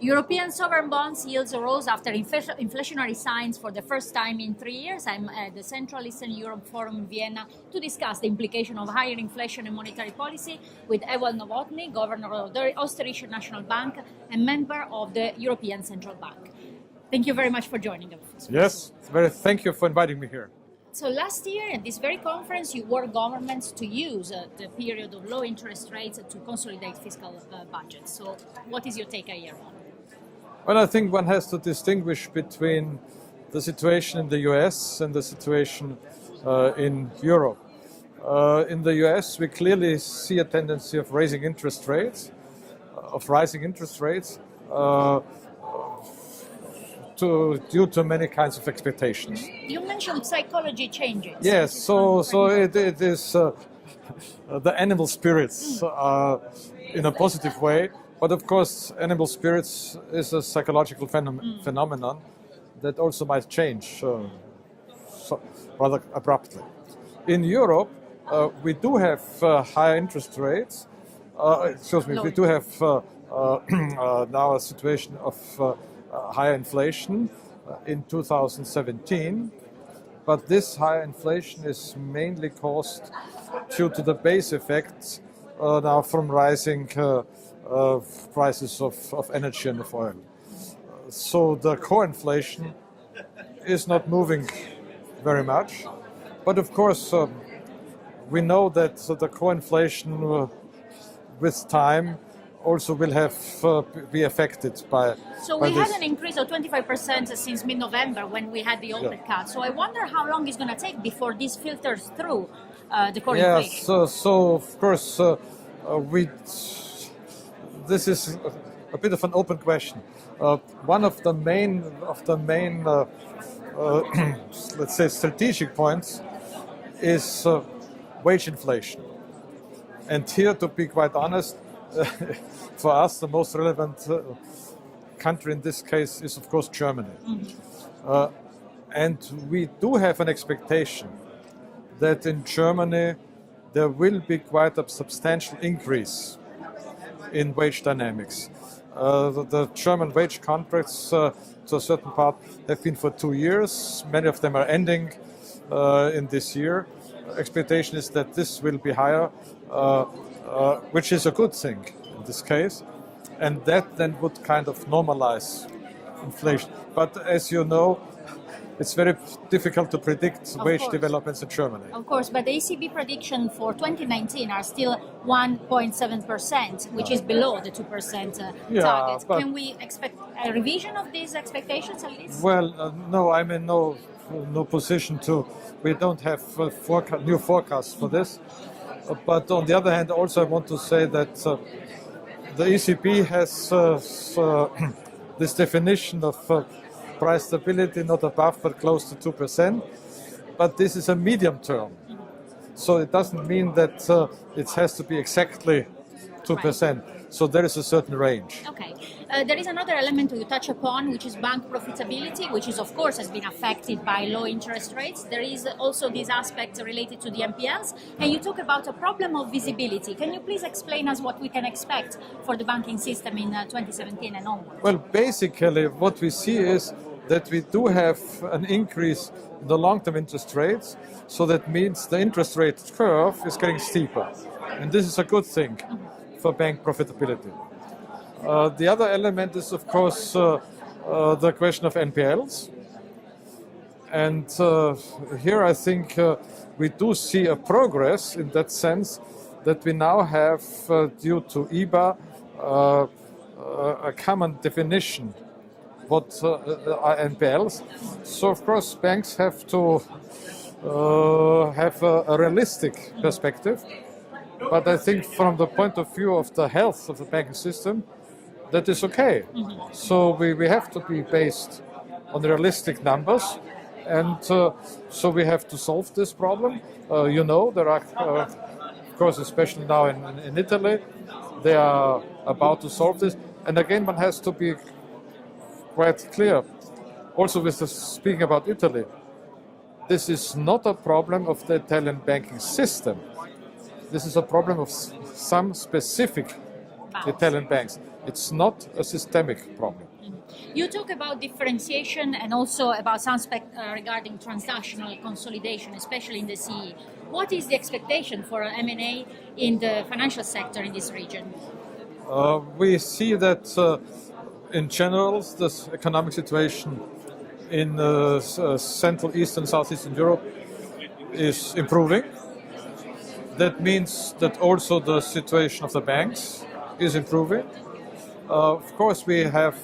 European sovereign bonds yields rose after inflationary signs for the first time in 3 years. I'm at the Central Eastern Europe Forum in Vienna to discuss the implication of higher inflation and monetary policy with Ewald Nowotny, governor of the Oesterreichische National Bank and member of the European Central Bank. Thank you very much for joining us. Yes, thank you for inviting me here. So last year at this very conference, you warned governments to use the period of low interest rates to consolidate fiscal budgets. So what is your take a year on? Well, I think one has to distinguish between the situation in the US and the situation in Europe. In the US, we clearly see a tendency of rising interest rates, due to many kinds of expectations. You mentioned psychology changes. Yes, so it is the animal spirits in a positive way, but of course animal spirits is a psychological phenomenon that also might change rather abruptly. In Europe, we do have higher interest rates. We do have now a situation of higher inflation in 2017, but this higher inflation is mainly caused due to the base effects now from rising prices of energy and of oil. So the core inflation is not moving very much, but of course we know that the core inflation with time also will be affected by. So we had an increase of 25% since mid-November when we had the open cut. So I wonder how long it's going to take before this filters through the core inflation. So of course this is a bit of an open question. One of the main let's say strategic points is wage inflation. And here, to be quite honest, for us, the most relevant country in this case is, of course, Germany. And we do have an expectation that in Germany there will be quite a substantial increase in wage dynamics. The German wage contracts, to a certain part, have been for 2 years. Many of them are ending in this year. Expectation is that this will be higher, which is a good thing in this case, and that then would kind of normalize inflation. But as you know, it's very difficult to predict wage developments in Germany. Of course, but the ECB prediction for 2019 are still 1.7%, which is below the 2% target. Can we expect a revision of these expectations at least? Well, no, I'm in no position to. We don't have new forecasts for this. But on the other hand, also I want to say that the ECB has this definition of price stability, not above but close to 2%. But this is a medium term. So it doesn't mean that it has to be exactly 2%. Right. So there is a certain range. Okay. There is another element you touch upon, which is bank profitability, which is, of course, has been affected by low interest rates. There is also this aspect related to the NPLs. And you talk about a problem of visibility. Can you please explain us what we can expect for the banking system in 2017 and onwards? Well, basically, what we see is that we do have an increase in the long-term interest rates. So that means the interest rate curve is getting steeper. And this is a good thing for bank profitability. The other element is, of course, the question of NPLs. And here I think we do see a progress in that sense that we now have, due to EBA, a common definition what are NPLs. So, of course, banks have to have a realistic perspective. But I think from the point of view of the health of the banking system, that is okay. So we have to be based on realistic numbers, and so we have to solve this problem. There are, of course, especially now in Italy, they are about to solve this. And again, one has to be quite clear, also with speaking about Italy, this is not a problem of the Italian banking system. This is a problem of some specific Italian banks. Mm-hmm. It's not a systemic problem. You talk about differentiation and also about some aspect regarding transnational consolidation, especially in the CE. What is the expectation for M&A in the financial sector in this region? We see that in general, the economic situation in Central, Eastern, Southeastern Europe is improving. That means that also the situation of the banks is improving. Of course, we have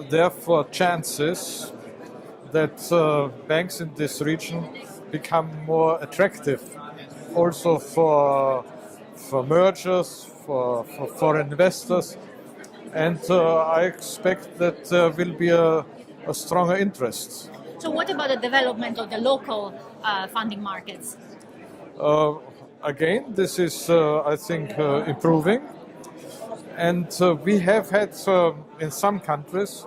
therefore chances that banks in this region become more attractive also for mergers, for foreign investors, and I expect that there will be a stronger interest. So what about the development of the local funding markets? Again, this is, I think, improving. And we have had, in some countries,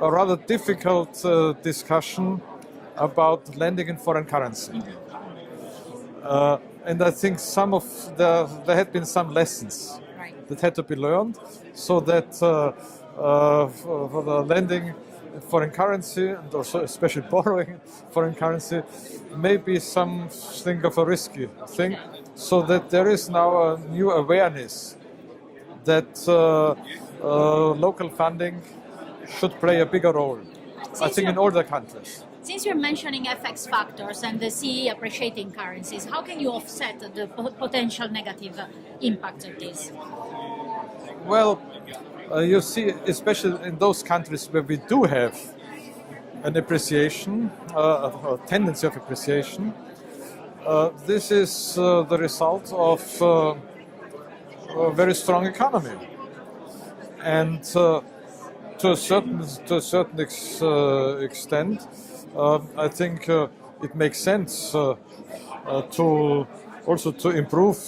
a rather difficult discussion about lending in foreign currency. And I think there had been some lessons that had to be learned, so that for the lending in foreign currency, and also especially borrowing foreign currency, may be something of a risky thing, so that there is now a new awareness that local funding should play a bigger role, I think, in all the countries. Since you're mentioning FX factors and the CE appreciating currencies, how can you offset the potential negative impact of this? Well, you see, especially in those countries where we do have an appreciation, a tendency of appreciation, this is the result of a very strong economy. And to a certain extent, I think it makes sense to improve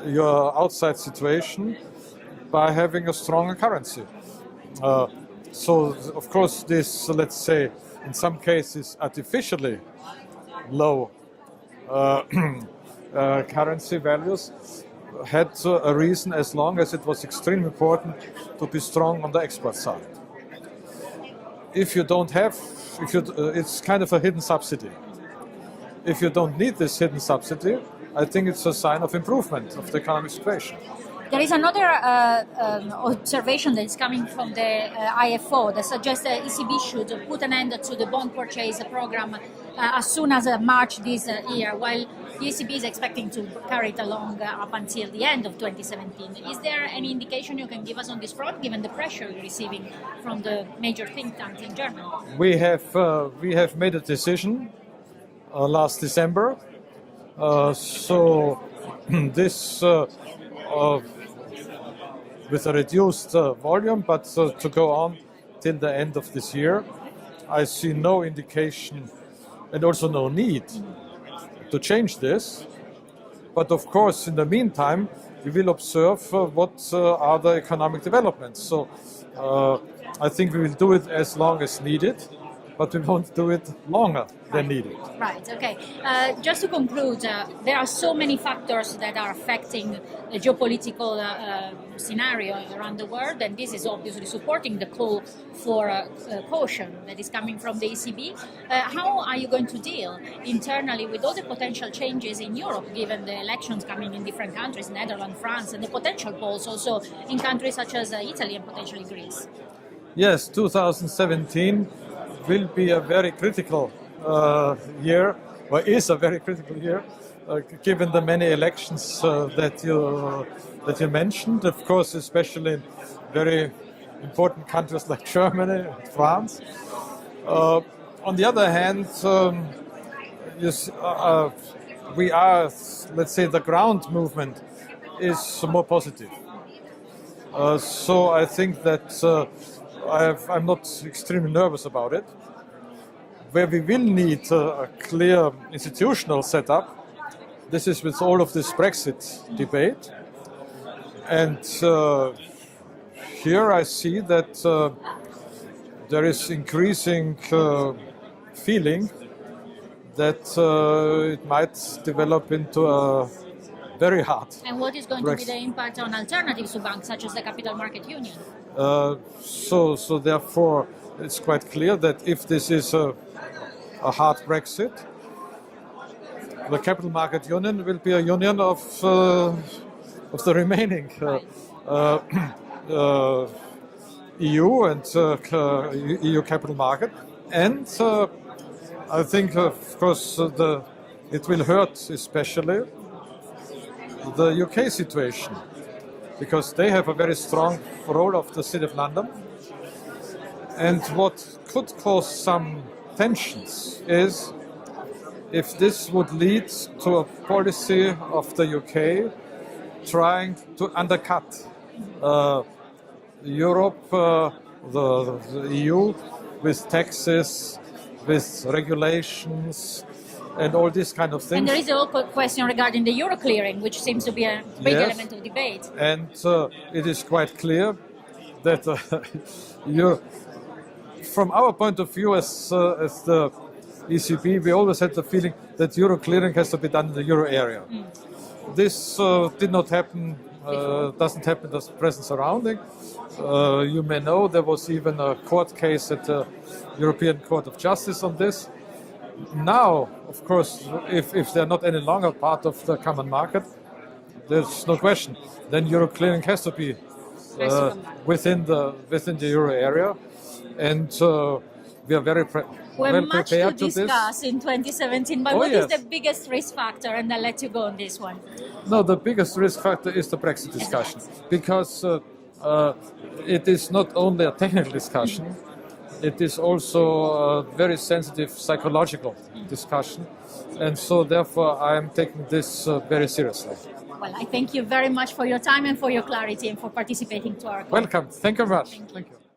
your outside situation by having a stronger currency. So, of course, this, let's say, in some cases, artificially low currency values had a reason, as long as it was extremely important to be strong on the export side. If you don't have, it's kind of a hidden subsidy. If you don't need this hidden subsidy, I think it's a sign of improvement of the economic situation. There is another observation that is coming from the IFO that suggests that ECB should put an end to the bond purchase program as soon as March this year, while the ECB is expecting to carry it along up until the end of 2017. Is there any indication you can give us on this front, given the pressure you're receiving from the major think tanks in Germany? We have made a decision last December, so this. With a reduced volume, but to go on till the end of this year. I see no indication and also no need to change this. But of course, in the meantime, we will observe what are the economic developments. So I think we will do it as long as needed, but we won't do it longer than needed. Right, okay. Just to conclude, there are so many factors that are affecting the geopolitical scenario around the world, and this is obviously supporting the call for caution that is coming from the ECB. How are you going to deal internally with all the potential changes in Europe, given the elections coming in different countries, Netherlands, France, and the potential polls also in countries such as Italy and potentially Greece? Yes, 2017 will be a very critical year, or is a very critical year, given the many elections that you mentioned. Of course, especially in very important countries like Germany and France. On the other hand, we are, let's say, the ground movement is more positive. So I think that I'm not extremely nervous about it. Where we will need a clear institutional setup, this is with all of this Brexit debate. And here I see that there is increasing feeling that it might develop into a very hard. And what is going to be Brexit. the impact on alternatives to banks, such as the Capital Market Union? So therefore, it's quite clear that if this is a hard Brexit, the Capital Market Union will be a union of the remaining EU and EU capital market, and I think, of course, it will hurt especially the UK situation, because they have a very strong role of the City of London. And what could cause some tensions is if this would lead to a policy of the UK trying to undercut Europe, the EU, with taxes, with regulations, and all these kind of things. And there is a question regarding the euro clearing, which seems to be a big Yes. element of debate. And it is quite clear that from our point of view as the ECB, we always had the feeling that euro clearing has to be done in the euro area. This did not happen, doesn't happen in the present surrounding. You may know there was even a court case at the European Court of Justice on this. Now, of course, if they're not any longer part of the common market, there's no question. Then euro clearing has to be within the euro area, and we are very We're well much to prepared to this. discuss in 2017, but Oh, what is yes. the biggest risk factor? And I'll let you go on this one. No, the biggest risk factor is the Brexit discussion, because it is not only a technical discussion, it is also a very sensitive psychological discussion, and so therefore I am taking this very seriously. Well, I thank you very much for your time and for your clarity and for participating to our call. Welcome. Thank you very much. Thank you.